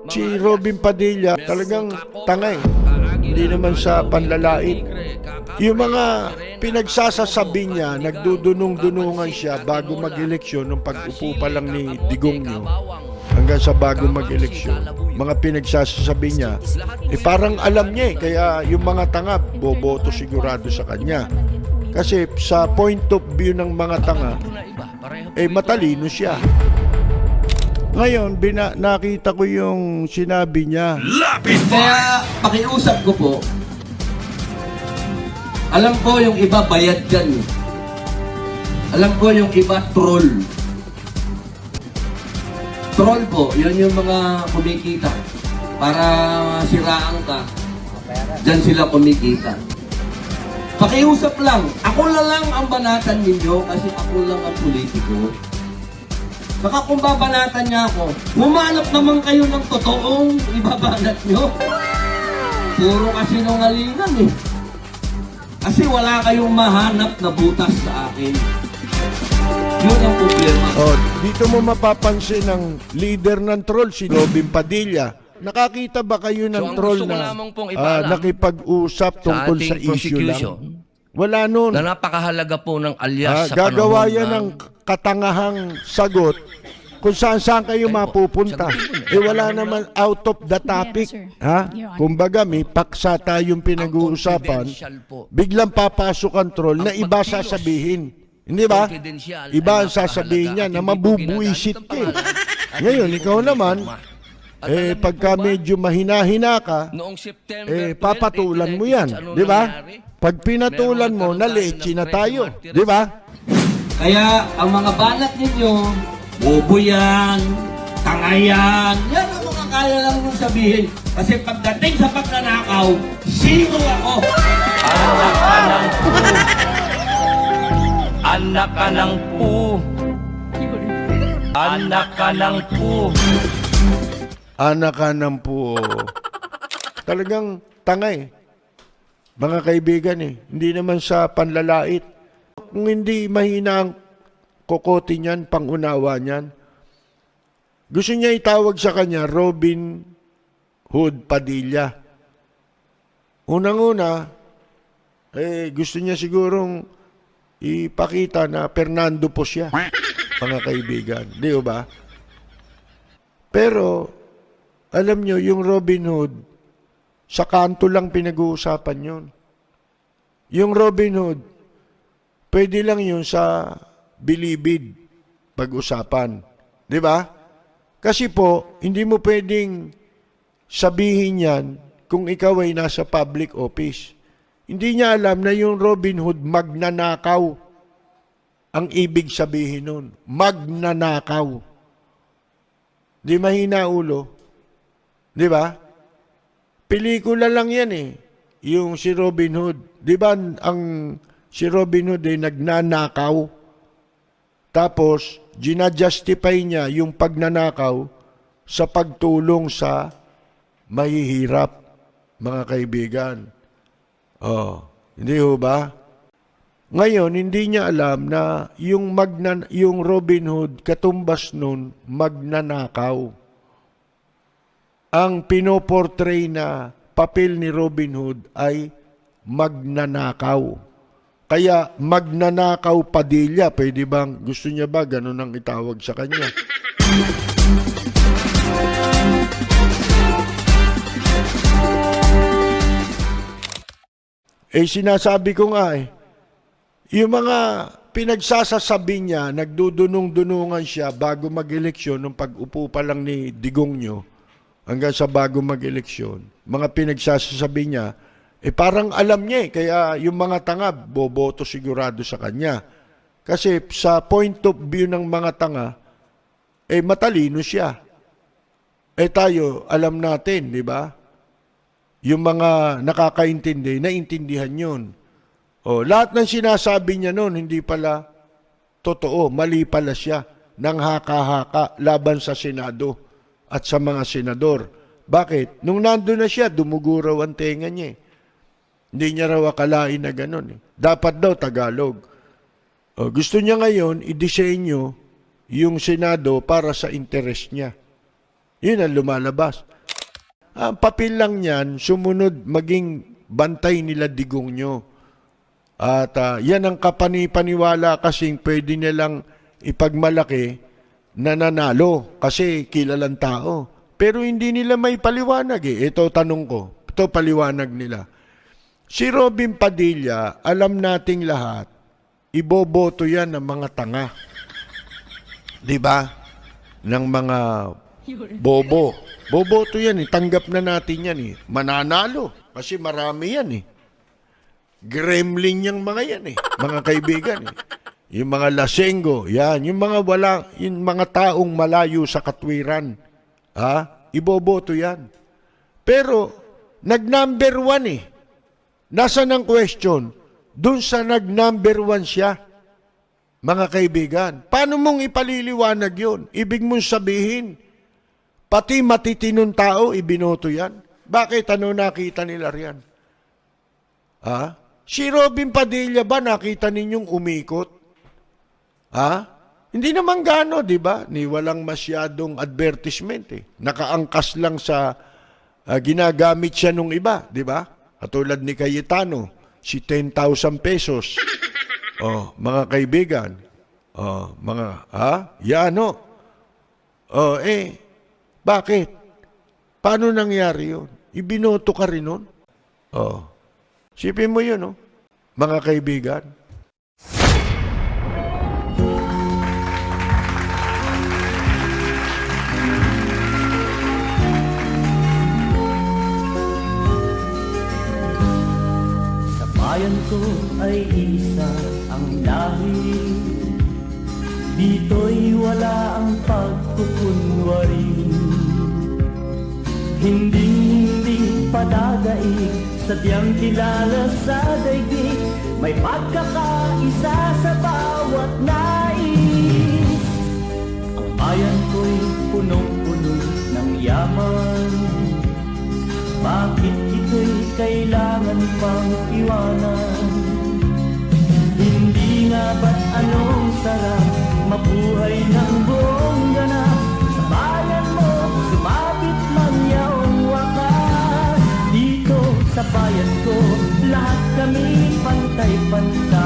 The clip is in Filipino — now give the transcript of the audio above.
Si Robin Padilla talagang tanga eh. Hindi naman sa panlalait. Yung mga pinagsasasabi niya, nagdudunong-dunungan siya bago mag-eleksyon nung pag-upo pa lang ni Digongyo hanggang sa bago mag-eleksyon. Mga pinagsasabi niya, parang alam niya eh, kaya yung mga tanga, boboto sigurado sa kanya. Kasi sa point of view ng mga tanga, matalino siya. Ngayon, nakita ko yung sinabi niya. Kaya pakiusap ko po, alam ko yung iba bayad dyan. Alam ko yung iba troll. Troll po, yun yung mga kumikita. Para siraan ka, dyan sila kumikita. Pakiusap lang, ako na lang ang banatan ninyo kasi ako lang ang politiko. Baka kung babanatan niya ako, humanap naman kayo ng totoong ibabanat nyo. Puro kasi nungalingan eh. Kasi wala kayong mahanap na butas sa akin. Yun ang problema. Oh, dito mo mapapansin ang leader ng troll, si Robin Padilla. Nakakita ba kayo ng troll na nakipag-usap tungkol sa issue lang? Wala nun. Na napakahalaga po ng alias sa gagawa panahon yan ng katangahang sagot kung saan kayo mapupunta. Wala naman out of the topic. Kumbaga, may paksa tayong pinag-uusapan, biglang papasok ang troll na iba sasabihin. Hindi ba? Iba ang sasabihin niya na mabubuisit ka. Ngayon, ikaw naman, pagka medyo mahina-hina ka, papatulan mo yan. Di ba? Pag pinatulan mo, nalechi na tayo. Di ba? Kaya ang mga banat ninyo, bobo yan, tanga yan, yan ang mga kaya lang nyo sabihin. Kasi pagdating sa pagnanakaw, sino ako? Anak ka ng pu. Anak ka ng pu. Anak ka ng pu. Talagang tanga eh. Mga kaibigan eh. Hindi naman sa panlalait. Kung hindi mahina ang kokote niyan, pangunawa niyan, gusto niya itawag sa kanya Robin Hood Padilla. Unang-una, gusto niya sigurong ipakita na Fernando po siya, mga kaibigan. Di ba? Pero, alam nyo, yung Robin Hood, sa kanto lang pinag-uusapan yun. Yung Robin Hood, pwede lang yun sa bilibid pag-usapan. Di ba? Kasi po, hindi mo pwedeng sabihin yan kung ikaw ay nasa public office. Hindi niya alam na yung Robin Hood magnanakaw. Ang ibig sabihin nun, magnanakaw. Di mahina ulo. Di ba? Pelikula lang yan eh. Yung si Robin Hood. Di ba si Robin Hood ay nagnanakaw? Tapos, ginajustify niya yung pagnanakaw sa pagtulong sa mahihirap, mga kaibigan. Hindi ho ba? Ngayon, hindi niya alam na yung Robin Hood, katumbas nun, magnanakaw. Ang pinoportray na papel ni Robin Hood ay magnanakaw. Kaya magnanakaw Padilla, pwede bang, gusto niya ba ganun ang itawag sa kanya? Sinasabi ko nga yung mga pinagsasasabi niya, nagdudunong-dunungan siya bago mag-eleksyon, nung pag-upo pa lang ni Digongyo, hanggang sa bago mag-eleksyon, mga pinagsasabi niya, parang alam niya kaya yung mga tanga, boboto sigurado sa kanya. Kasi sa point of view ng mga tanga, matalino siya. Tayo, alam natin, di ba? Yung mga nakakaintindi, naintindihan yun. Lahat ng sinasabi niya noon, hindi pala totoo, mali pala siya, nang haka-haka laban sa Senado at sa mga senador. Bakit? Nung nandun na siya, dumuguraw ang tenga niya. Hindi niya raw akalain na gano'n. Dapat daw Tagalog. Gusto niya ngayon, i-disenyo yung Senado para sa interest niya. Yun ang lumalabas. Ang papel lang niyan, sumunod maging bantay nila digong nyo. At yan ang kapanipaniwala kasing pwede nilang ipagmalaki na nanalo kasi kilalang tao. Pero hindi nila may paliwanag eh. Ito tanong ko. Ito paliwanag nila. Si Robin Padilla, alam nating lahat, iboboto yan ng mga tanga. Di ba? Ng mga bobo. Boboto yan eh. Tanggap na natin yan eh. Mananalo. Kasi marami yan eh. Gremlin yung mga yan eh. Mga kaibigan eh. Yung mga lasenggo, yan. Yung mga taong malayo sa katwiran. Iboboto yan. Pero, nag-number 1 eh. Nasaan ang question? Doon sa nag-number 1 siya. Mga kaibigan, paano mong ipaliliwanag yun? Ibig mong sabihin, pati matitinong tao, ibinoto yan. Bakit? Ano nakita nila riyan? Si Robin Padilla ba nakita ninyong umikot? Hindi naman gano, di ba? Ni walang masyadong advertisement eh. Nakaangkas lang sa ginagamit siya nung iba, di ba? Katulad ni Cayetano, si 10,000 pesos. Mga kaibigan. Bakit? Paano nangyari yun? Ibinoto ka rin nun? Sipin mo yun, mga kaibigan. Sa bayan ko ay isa ang lahi, dito'y wala ang pagkukunwari. Hindi padadaig, sadyang kilala sa daigdig, may pagkakaisa sa bawat nais. Ang bayan ko'y punong-puno ng yaman, bakit ito'y kailangan pang iwanan? Hindi nga ba't anong sarap mabuhay ng buong ganap? Sa bayan mo, sumabit man yaong wakas. Dito sa bayan ko, lahat kami pantay-pantay.